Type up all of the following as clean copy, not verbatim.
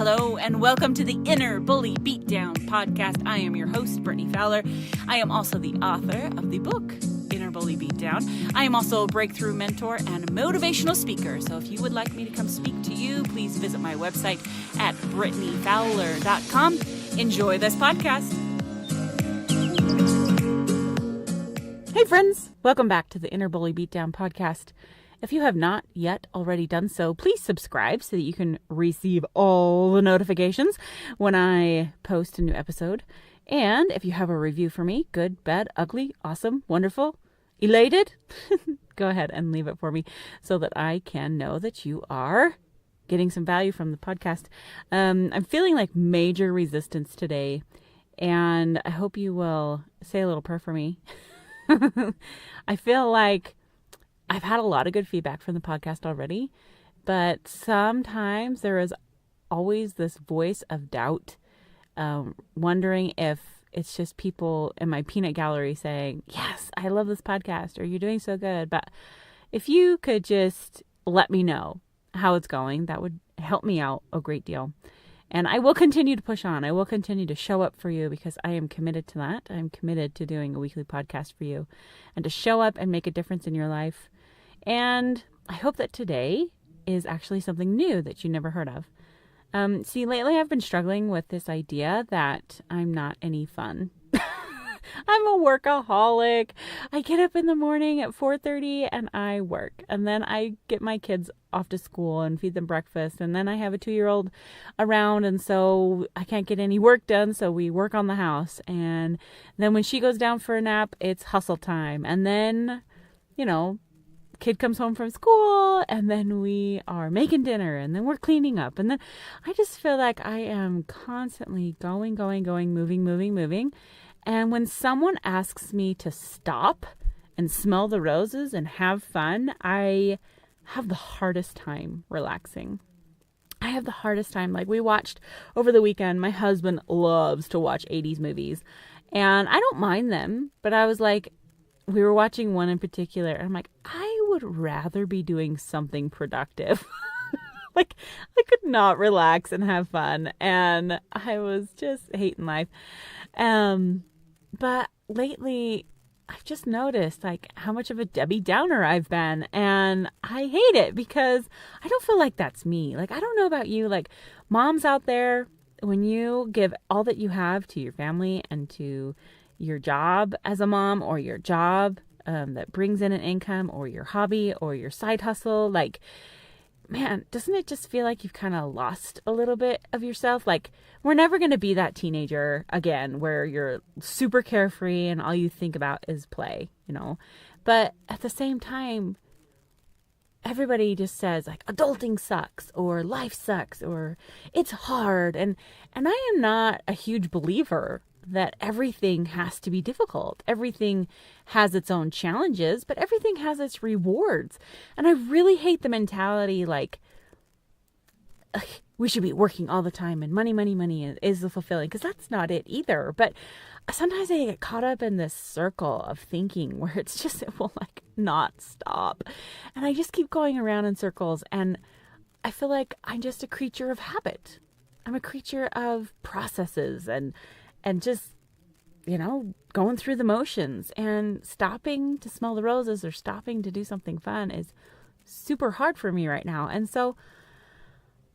Hello, and welcome to the Inner Bully Beatdown podcast. I am your host, Brittany Fowler. I am also the author of the book, Inner Bully Beatdown. I am also a breakthrough mentor and motivational speaker. So if you would like me to come speak to you, please visit my website at brittanyfowler.com. Enjoy this podcast. Hey friends, welcome back to the Inner Bully Beatdown podcast. If you have not yet already done so, please subscribe so that you can receive all the notifications when I post a new episode. And if you have a review for me, good, bad, ugly, awesome, wonderful, elated, go ahead and leave it for me so that I can know that you are getting some value from the podcast. I'm feeling like major resistance today, and I hope you will say a little prayer for me. I feel like I've had a lot of good feedback from the podcast already, but sometimes there is always this voice of doubt, wondering if it's just people in my peanut gallery saying, yes, I love this podcast, or you're doing so good. But if you could just let me know how it's going, that would help me out a great deal. And I will continue to push on. I will continue to show up for you because I am committed to that. I'm committed to doing a weekly podcast for you and to show up and make a difference in your life. And I hope that today is actually something new that you never heard of. See, lately I've been struggling with this idea that I'm not any fun. I'm a workaholic. I get up in the morning at 4:30 and I work. And then I get my kids off to school and feed them breakfast. And then I have a 2-year-old around, and so I can't get any work done. So we work on the house. And then when she goes down for a nap, it's hustle time. And then, kid comes home from school, and then we are making dinner, and then we're cleaning up. And then I just feel like I am constantly going, moving. And when someone asks me to stop and smell the roses and have fun, I have the hardest time relaxing. I have the hardest time. Like, we watched over the weekend, my husband loves to watch 80s movies, and I don't mind them, but I was like, we were watching one in particular, and I'm like, I would rather be doing something productive. Like, I could not relax and have fun, and I was just hating life. But lately, I've just noticed like how much of a Debbie Downer I've been, and I hate it because I don't feel like that's me. Like, I don't know about you, like moms out there, when you give all that you have to your family and to your job as a mom, or your job that brings in an income, or your hobby, or your side hustle, like, man, doesn't it just feel like you've kind of lost a little bit of yourself? Like, we're never going to be that teenager again where you're super carefree and all you think about is play, But at the same time, everybody just says like adulting sucks, or life sucks, or it's hard. And I am not a huge believer that everything has to be difficult. Everything has its own challenges, but everything has its rewards. And I really hate the mentality like we should be working all the time and money is the fulfilling, because that's not it either. But sometimes I get caught up in this circle of thinking where it will like not stop. And I just keep going around in circles, and I feel like I'm just a creature of habit. I'm a creature of processes and just, going through the motions, and stopping to smell the roses or stopping to do something fun is super hard for me right now. And so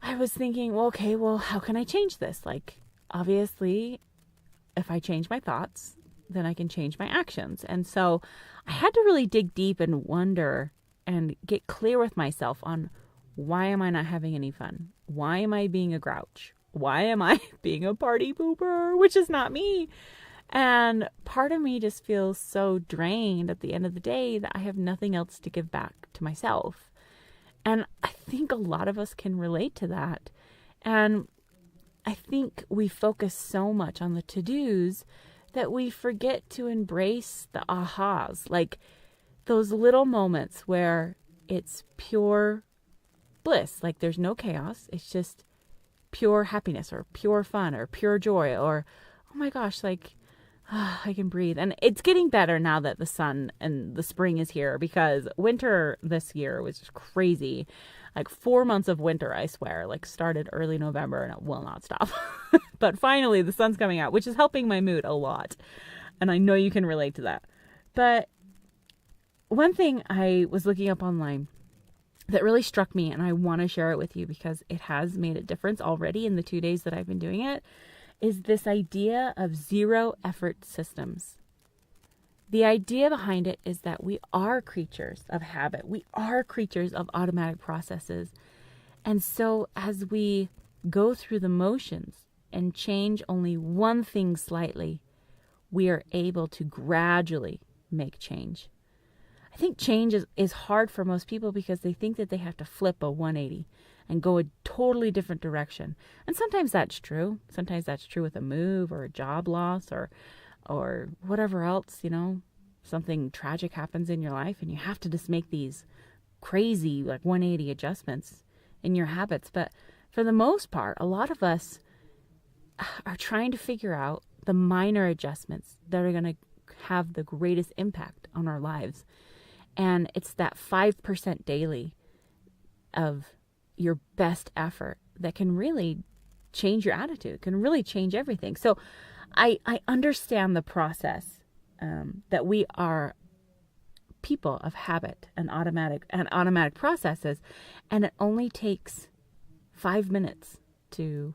I was thinking, well, how can I change this? Like, obviously, if I change my thoughts, then I can change my actions. And so I had to really dig deep and wonder and get clear with myself on, why am I not having any fun? Why am I being a grouch? Why am I being a party pooper, which is not me? And part of me just feels so drained at the end of the day that I have nothing else to give back to myself. And I think a lot of us can relate to that. And I think we focus so much on the to-dos that we forget to embrace the ahas, like those little moments where it's pure bliss, like there's no chaos. It's just pure happiness, or pure fun, or pure joy, or, oh my gosh, like, I can breathe. And it's getting better now that the sun and the spring is here, because winter this year was just crazy. Like 4 months of winter, I swear, like started early November and it will not stop. But finally the sun's coming out, which is helping my mood a lot. And I know you can relate to that. But one thing I was looking up online that really struck me, and I want to share it with you because it has made a difference already in the 2 days that I've been doing it, is this idea of zero effort systems. The idea behind it is that we are creatures of habit. We are creatures of automatic processes. And so as we go through the motions and change only one thing slightly, we are able to gradually make change. I think change is hard for most people because they think that they have to flip a 180 and go a totally different direction. And sometimes that's true. Sometimes that's true with a move or a job loss or whatever else, something tragic happens in your life and you have to just make these crazy like 180 adjustments in your habits. But for the most part, a lot of us are trying to figure out the minor adjustments that are going to have the greatest impact on our lives. And it's that 5% daily of your best effort that can really change your attitude, can really change everything. So I understand the process that we are people of habit and automatic processes, and it only takes 5 minutes to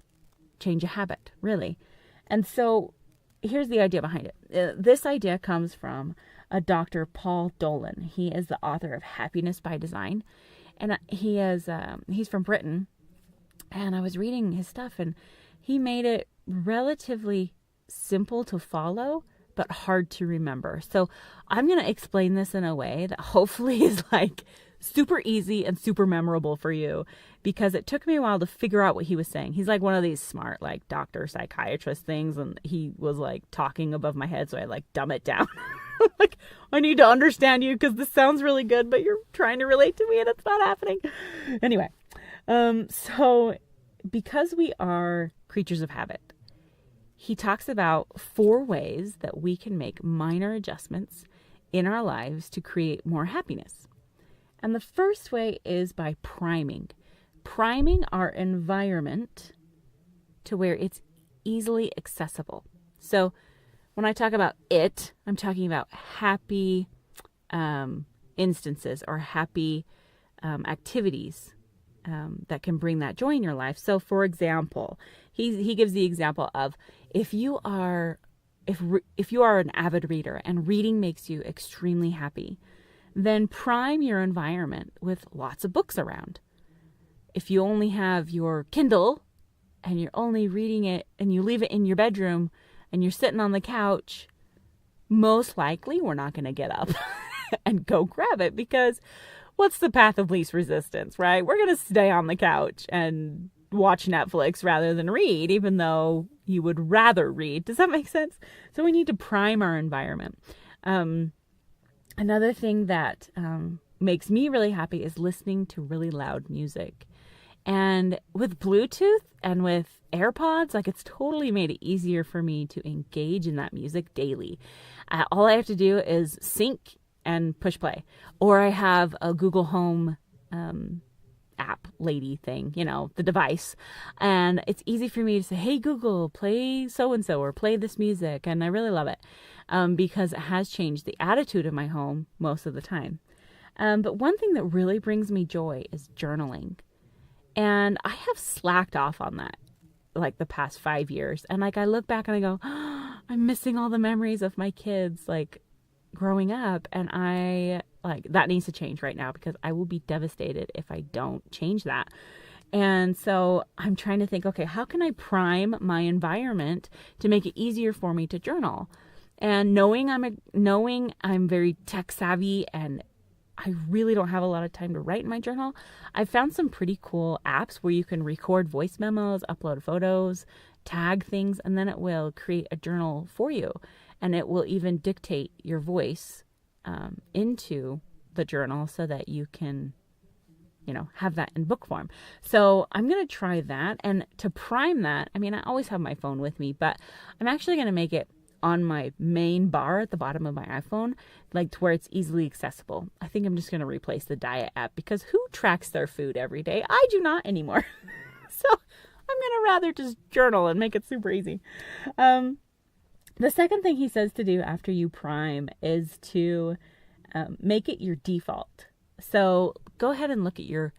change a habit, really. And so here's the idea behind it. This idea comes from a Dr. Paul Dolan. He is the author of Happiness by Design, and he's from Britain. And I was reading his stuff, and he made it relatively simple to follow, but hard to remember. So I'm going to explain this in a way that hopefully is like super easy and super memorable for you, because it took me a while to figure out what he was saying. He's like one of these smart, like doctor, psychiatrist things. And he was like talking above my head. So I like dumb it down. Like, I need to understand you because this sounds really good, but you're trying to relate to me and it's not happening. Anyway, so because we are creatures of habit, he talks about 4 ways that we can make minor adjustments in our lives to create more happiness. And the first way is by priming our environment to where it's easily accessible. So when I talk about it, I'm talking about happy instances or happy activities that can bring that joy in your life. So for example, he gives the example of if you are an avid reader and reading makes you extremely happy, then prime your environment with lots of books around. If you only have your Kindle and you're only reading it and you leave it in your bedroom and you're sitting on the couch, most likely we're not going to get up and go grab it, because what's the path of least resistance, right? We're going to stay on the couch and watch Netflix rather than read, even though you would rather read. Does that make sense? So we need to prime our environment. Another thing that makes me really happy is listening to really loud music. And with Bluetooth and with AirPods, like, it's totally made it easier for me to engage in that music daily. All I have to do is sync and push play. Or I have a Google Home app lady thing, the device. And it's easy for me to say, hey, Google, play so-and-so or play this music. And I really love it because it has changed the attitude of my home most of the time. But one thing that really brings me joy is journaling. And I have slacked off on that like the past 5 years. And like I look back and I go, oh, I'm missing all the memories of my kids like growing up. And I like that needs to change right now, because I will be devastated if I don't change that. And so I'm trying to think, okay, how can I prime my environment to make it easier for me to journal? And knowing I'm very tech savvy and I really don't have a lot of time to write in my journal, I've found some pretty cool apps where you can record voice memos, upload photos, tag things, and then it will create a journal for you. And it will even dictate your voice into the journal so that you can, have that in book form. So I'm going to try that. And to prime that, I always have my phone with me, but I'm actually going to make it on my main bar at the bottom of my iPhone, like to where it's easily accessible. I think I'm just going to replace the diet app, because who tracks their food every day? I do not anymore. So I'm going to rather just journal and make it super easy. The second thing he says to do after you prime is to make it your default. So go ahead and look at your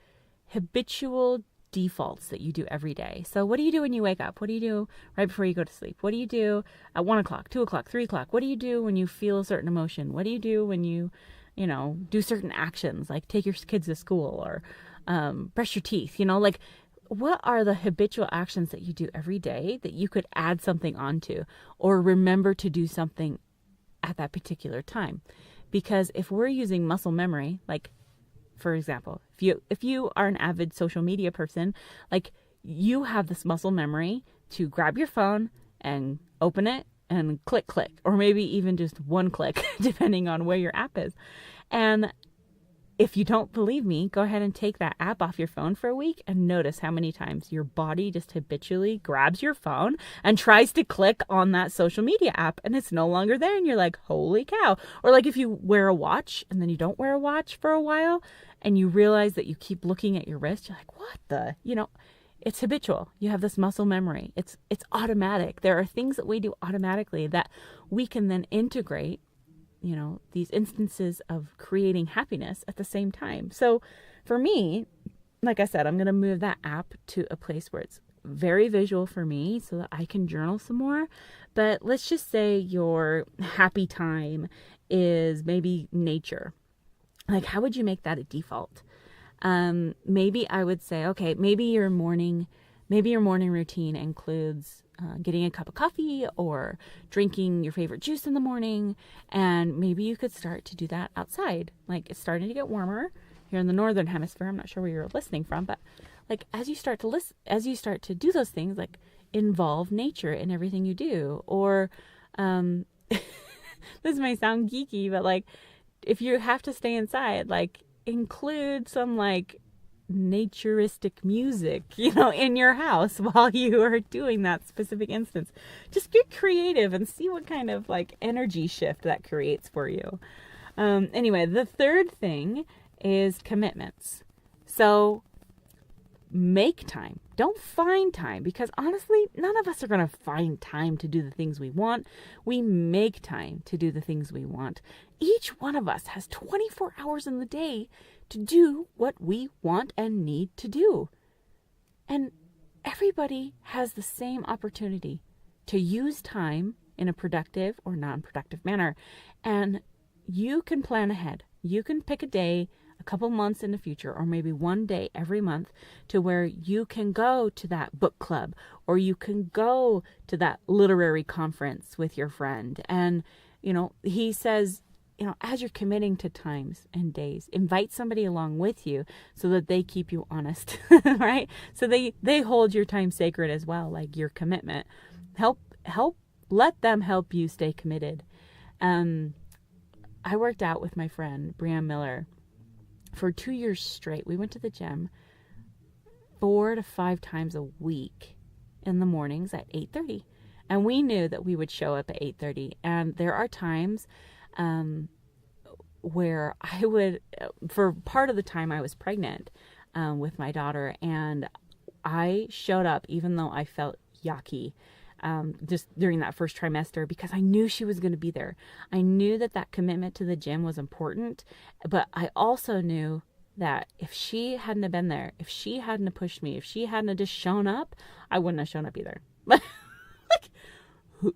habitual defaults that you do every day. So what do you do when you wake up? What do you do right before you go to sleep? What do you do at 1 o'clock, 2 o'clock, 3 o'clock? What do you do when you feel a certain emotion? What do you do when you do certain actions, like take your kids to school or brush your teeth? Like, what are the habitual actions that you do every day that you could add something onto or remember to do something at that particular time? Because if we're using muscle memory, like, for example, if you are an avid social media person, like, you have this muscle memory to grab your phone and open it and click, or maybe even just one click, depending on where your app is. And if you don't believe me, go ahead and take that app off your phone for a week and notice how many times your body just habitually grabs your phone and tries to click on that social media app, and it's no longer there. And you're like, holy cow. Or like if you wear a watch and then you don't wear a watch for a while and you realize that you keep looking at your wrist, you're like, what the, it's habitual. You have this muscle memory. It's automatic. There are things that we do automatically that we can then integrate, these instances of creating happiness at the same time. So for me, like I said, I'm going to move that app to a place where it's very visual for me so that I can journal some more. But let's just say your happy time is maybe nature. Like, how would you make that a default? Maybe I would say, okay, maybe your morning routine includes getting a cup of coffee or drinking your favorite juice in the morning. And maybe you could start to do that outside. Like, it's starting to get warmer here in the Northern Hemisphere. I'm not sure where you're listening from, but like, as you start to do those things, like, involve nature in everything you do. Or, this might sound geeky, but like, if you have to stay inside, like, include some like naturistic music, in your house while you are doing that specific instance. Just get creative and see what kind of like energy shift that creates for you. Anyway, the third thing is commitments. So make time. Don't find time, because honestly, none of us are going to find time to do the things we want. We make time to do the things we want. Each one of us has 24 hours in the day to do what we want and need to do. And everybody has the same opportunity to use time in a productive or non-productive manner. And you can plan ahead. You can pick a day a couple months in the future, or maybe one day every month, to where you can go to that book club, or you can go to that literary conference with your friend. And, he says, as you're committing to times and days, invite somebody along with you so that they keep you honest, right? So they hold your time sacred as well, like your commitment. Let them help you stay committed. I worked out with my friend, Brianne Miller, for 2 years straight. We went to the gym 4 to 5 times a week in the mornings at 8:30. And we knew that we would show up at 8:30. And there are times where I would, for part of the time I was pregnant with my daughter, and I showed up even though I felt yucky just during that first trimester, because I knew she was going to be there. I knew that commitment to the gym was important, but I also knew that if she hadn't have been there, if she hadn't have pushed me, if she hadn't have just shown up, I wouldn't have shown up either.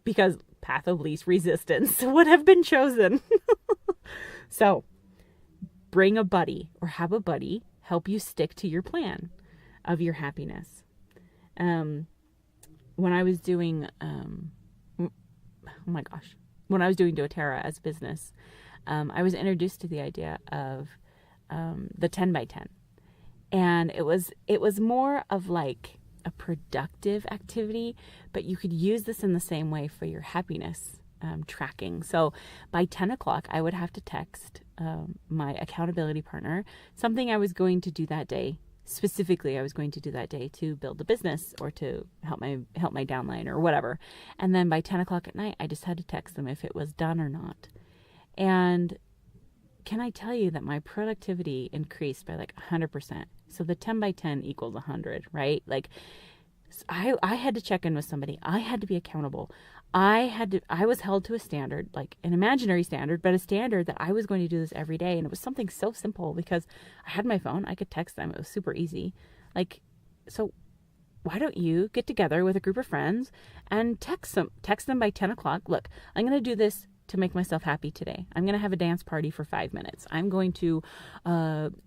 Because path of least resistance would have been chosen. So bring a buddy, or have a buddy help you stick to your plan of your happiness. When I was doing, when I was doing doTERRA as a business, I was introduced to the idea of the 10 by 10. And it was more of like a productive activity, but you could use this in the same way for your happiness tracking. So by 10 o'clock, I would have to text my accountability partner something I was going to do that day specifically I was going to do that day to build a business or to help my downline or whatever. And then by 10 o'clock at night, I just had to text them if it was done or not. And can I tell you that my productivity increased by like 100%? So the 10 by 10 equals 100, right? Like I had to check in with somebody. I had to be accountable. I was held to a standard, like an imaginary standard, but a standard that I was going to do this every day. And it was something so simple because I had my phone. I could text them. It was super easy. Like, so why don't you get together with a group of friends and text them by 10 o'clock. Look, I'm going to do this to make myself happy today. I'm going to have a dance party for 5 minutes. I'm going to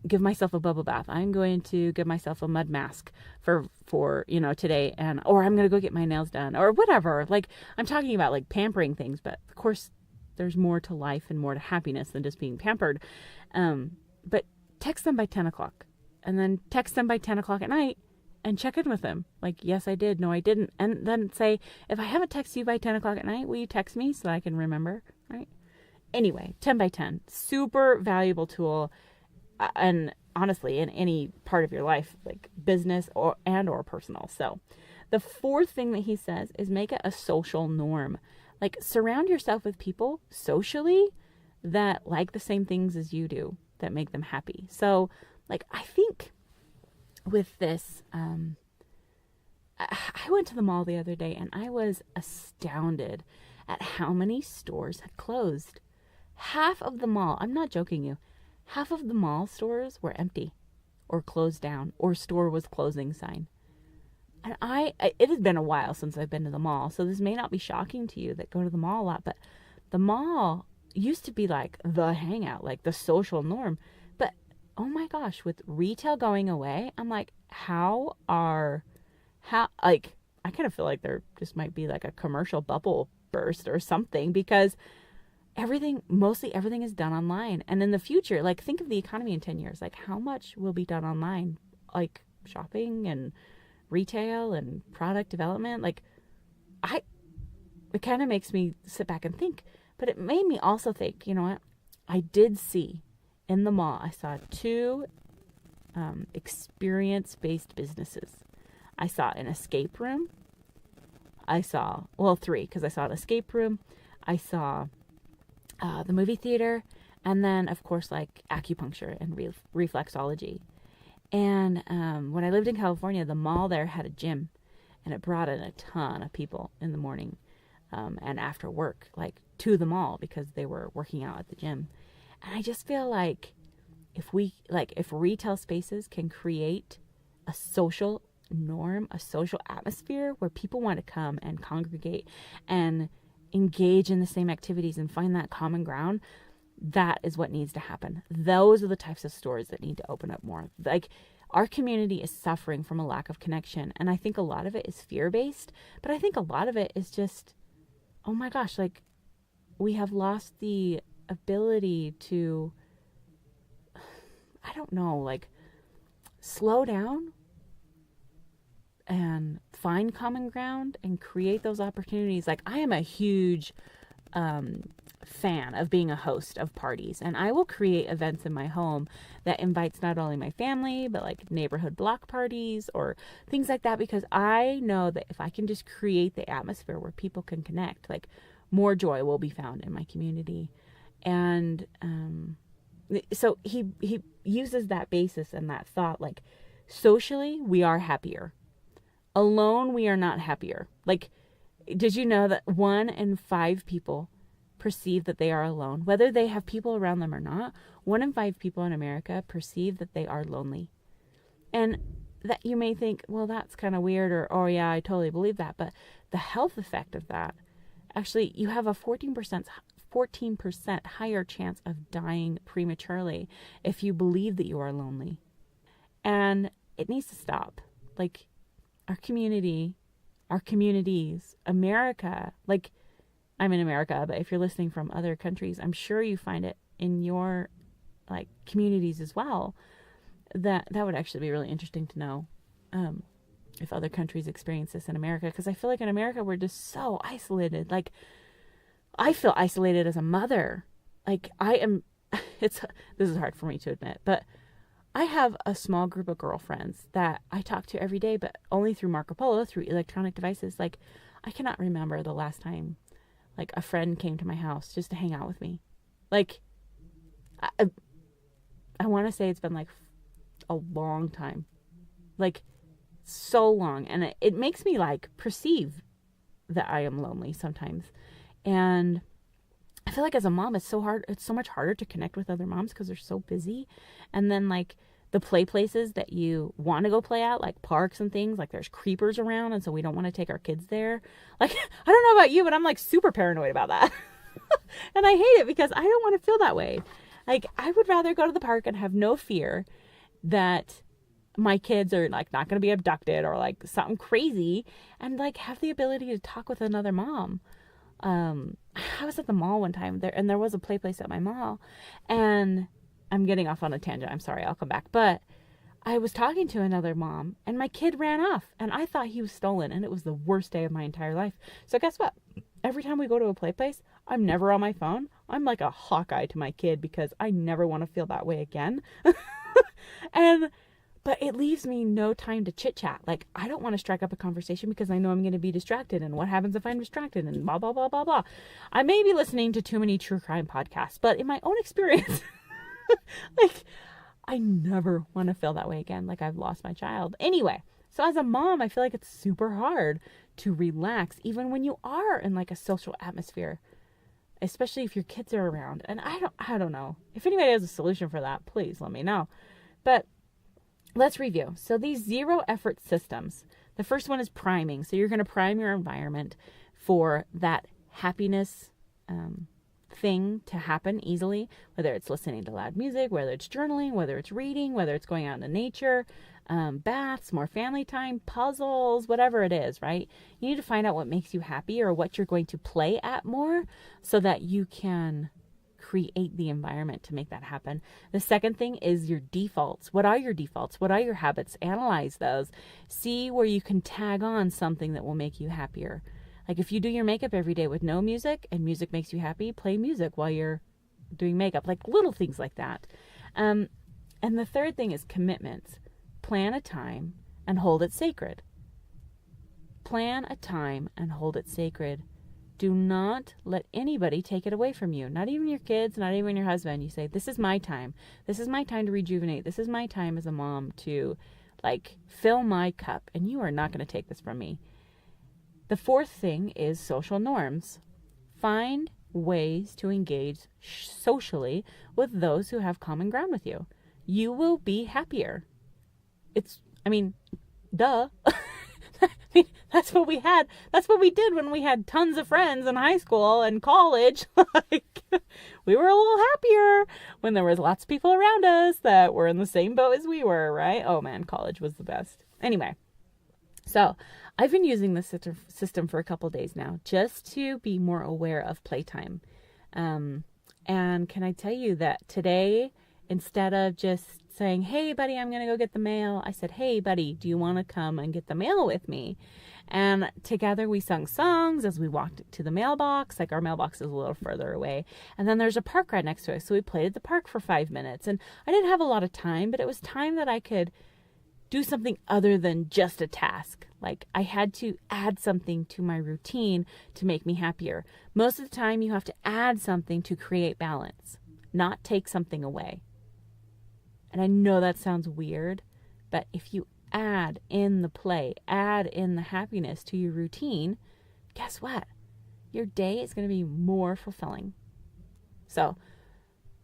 give myself a bubble bath. I'm going to give myself a mud mask for today, or I'm going to go get my nails done or whatever. Like, I'm talking about like pampering things, but of course there's more to life and more to happiness than just being pampered. But text them by 10 o'clock and then text them by 10 o'clock at night and check in with them. Like, yes, I did. No, I didn't. And then say, if I haven't texted you by 10 o'clock at night, will you text me so that I can remember? Right? Anyway, 10 by 10, super valuable tool. And honestly, in any part of your life, like business or personal. So the fourth thing that he says is make it a social norm. Like, surround yourself with people socially that like the same things as you do, that make them happy. So like, I think with this, I went to the mall the other day and I was astounded at how many stores had closed. Half of the mall, I'm not joking you, half of the mall stores were empty or closed down or store was closing sign. And it has been a while since I've been to the mall, so this may not be shocking to you that go to the mall a lot, but the mall used to be like the hangout, like the social norm. But oh my gosh, with retail going away, I'm like, I kind of feel like there just might be like a commercial bubble burst or something, because mostly everything is done online. And in the future, like, think of the economy in 10 years, like how much will be done online, like shopping and retail and product development. Like, it kind of makes me sit back and think, but it made me also think, you know what? I did see in the mall, I saw 2 experience-based businesses. I saw an escape room. I saw, 3, because I saw an escape room. I saw the movie theater, and then, of course, like acupuncture and reflexology. And when I lived in California, the mall there had a gym, and it brought in a ton of people in the morning and after work, like to the mall, because they were working out at the gym. And I just feel like if retail spaces can create a social norm, a social atmosphere where people want to come and congregate and engage in the same activities and find that common ground, that is what needs to happen. Those are the types of stores that need to open up more. Like, our community is suffering from a lack of connection. And I think a lot of it is fear-based, but I think a lot of it is just, oh my gosh, like, we have lost the ability to, I don't know, like, slow down and find common ground and create those opportunities. Like, I am a huge fan of being a host of parties, and I will create events in my home that invites not only my family, but like neighborhood block parties or things like that, because I know that if I can just create the atmosphere where people can connect, like, more joy will be found in my community. And so he uses that basis and that thought, like, socially we are happier, alone we are not happier. Like, did you know that 1 in 5 people perceive that they are alone, whether they have people around them or not? 1 in 5 people in America perceive that they are lonely. And that you may think, well, that's kind of weird, or, oh yeah, I totally believe that. But the health effect of that, actually, you have a 14% higher chance of dying prematurely if you believe that you are lonely. And it needs to stop. Like, our community, our communities, America, like, I'm in America, but if you're listening from other countries, I'm sure you find it in your, like, communities as well. That would actually be really interesting to know if other countries experience this in America, because I feel like in America we're just so isolated. Like, I feel isolated as a mother. Like, this is hard for me to admit, but I have a small group of girlfriends that I talk to every day, but only through Marco Polo, through electronic devices. Like, I cannot remember the last time, like, a friend came to my house just to hang out with me. Like, I want to say it's been, like, a long time. Like, so long. And it makes me, like, perceive that I am lonely sometimes. And I feel like as a mom, it's so much harder to connect with other moms because they're so busy. And then, like, the play places that you want to go play at, like parks and things, like there's creepers around, and so we don't want to take our kids there. Like, I don't know about you, but I'm, like, super paranoid about that. And I hate it because I don't want to feel that way. Like, I would rather go to the park and have no fear that my kids are, like, not going to be abducted or, like, something crazy, and, like, have the ability to talk with another mom. I was at the mall one time there, and there was a play place at my mall, and I'm getting off on a tangent. I'm sorry. I'll come back. But I was talking to another mom, and my kid ran off, and I thought he was stolen, and it was the worst day of my entire life. So guess what? Every time we go to a play place, I'm never on my phone. I'm like a Hawkeye to my kid because I never want to feel that way again. But it leaves me no time to chit chat. Like, I don't want to strike up a conversation because I know I'm going to be distracted. And what happens if I'm distracted? And blah, blah, blah, blah, blah. I may be listening to too many true crime podcasts, but in my own experience, like, I never want to feel that way again. Like, I've lost my child. Anyway, so as a mom, I feel like it's super hard to relax, even when you are in, like, a social atmosphere, especially if your kids are around. And I don't know. If anybody has a solution for that, please let me know. But let's review. So these 0 effort systems, the first one is priming. So you're going to prime your environment for that happiness thing to happen easily, whether it's listening to loud music, whether it's journaling, whether it's reading, whether it's going out into nature, baths, more family time, puzzles, whatever it is, right? You need to find out what makes you happy or what you're going to play at more so that you can create the environment to make that happen. The second thing is your defaults. What are your defaults? What are your habits? Analyze those. See where you can tag on something that will make you happier. Like, if you do your makeup every day with no music and music makes you happy, play music while you're doing makeup. Like, little things like that. And the third thing is commitments. Plan a time and hold it sacred. Plan a time and hold it sacred. Do not let anybody take it away from you. Not even your kids, not even your husband. You say, this is my time. This is my time to rejuvenate. This is my time as a mom to, like, fill my cup. And you are not going to take this from me. The fourth thing is social norms. Find ways to engage socially with those who have common ground with you. You will be happier. Duh. That's what we had. That's what we did when we had tons of friends in high school and college. Like, we were a little happier when there was lots of people around us that were in the same boat as we were, right? Oh man, college was the best. Anyway, so I've been using this system for a couple days now just to be more aware of playtime. And can I tell you that today, instead of just saying, hey, buddy, I'm going to go get the mail, I said, hey, buddy, do you want to come and get the mail with me? And together we sung songs as we walked to the mailbox. Like, our mailbox is a little further away. And then there's a park right next to us. So we played at the park for 5 minutes. And I didn't have a lot of time, but it was time that I could do something other than just a task. Like, I had to add something to my routine to make me happier. Most of the time you have to add something to create balance, not take something away. And I know that sounds weird, but if you add in the play, add in the happiness to your routine, guess what? Your day is going to be more fulfilling. So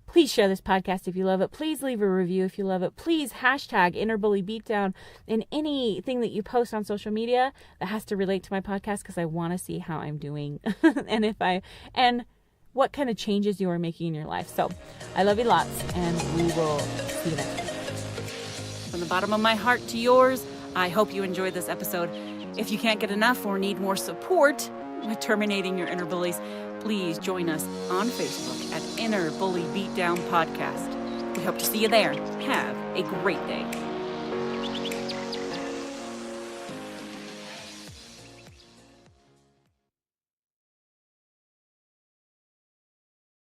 please share this podcast if you love it. Please leave a review if you love it. Please hashtag InnerBullyBeatdown in anything that you post on social media that has to relate to my podcast, because I want to see how I'm doing and what kind of changes you are making in your life. So I love you lots, and we will see you next time. From the bottom of my heart to yours, I hope you enjoyed this episode. If you can't get enough or need more support with terminating your inner bullies, please join us on Facebook at Inner Bully Beatdown Podcast. We hope to see you there. Have a great day.